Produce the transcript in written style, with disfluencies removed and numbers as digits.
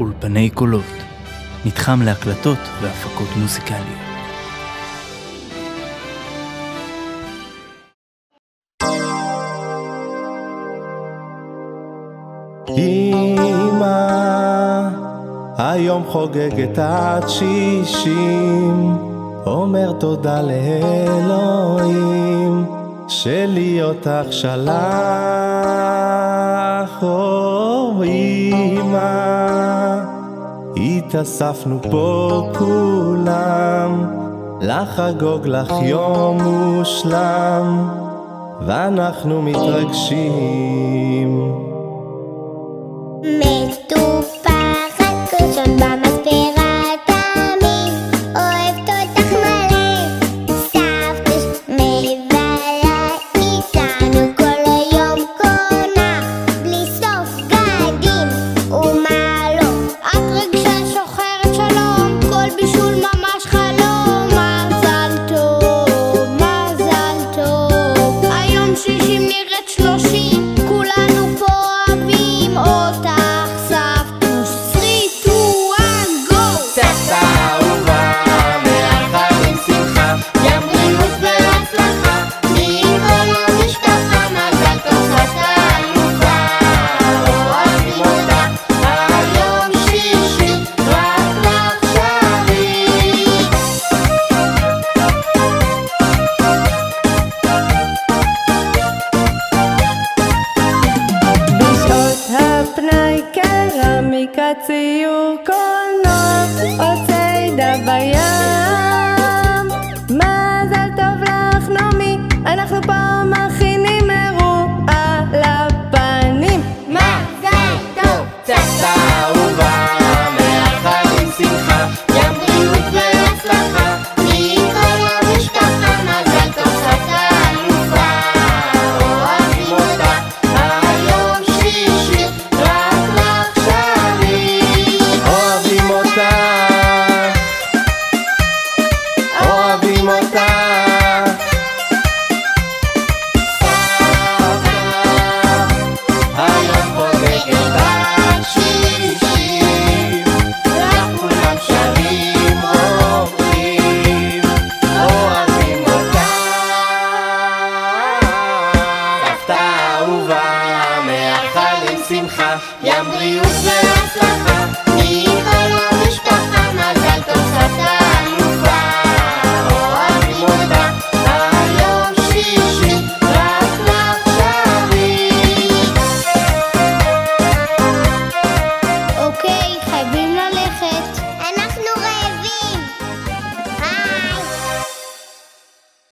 אולפני קולות, מתחם להקלטות והפקות מוזיקליות. אמא, היום חוגגת עד 60, אומר תודה לאלוהים שלי אותך שלח. אמא, התאספנו פה כולם לחגוג לך יום מושלם, ואנחנו מתרגשים. מטופחת קשות במספרה תמיד, אוהבת אותך מלא, סבתש מבלה איתנו כל היום, קונה בלי סוף גדים ומה לא, את רגשה שוחרת שלום, כל בישול ממש חלום. מזל טוב, מזל טוב, היום 60 נראית 30, כולנו פה אוהבים אותך. ציור קולנוע או צידה בים,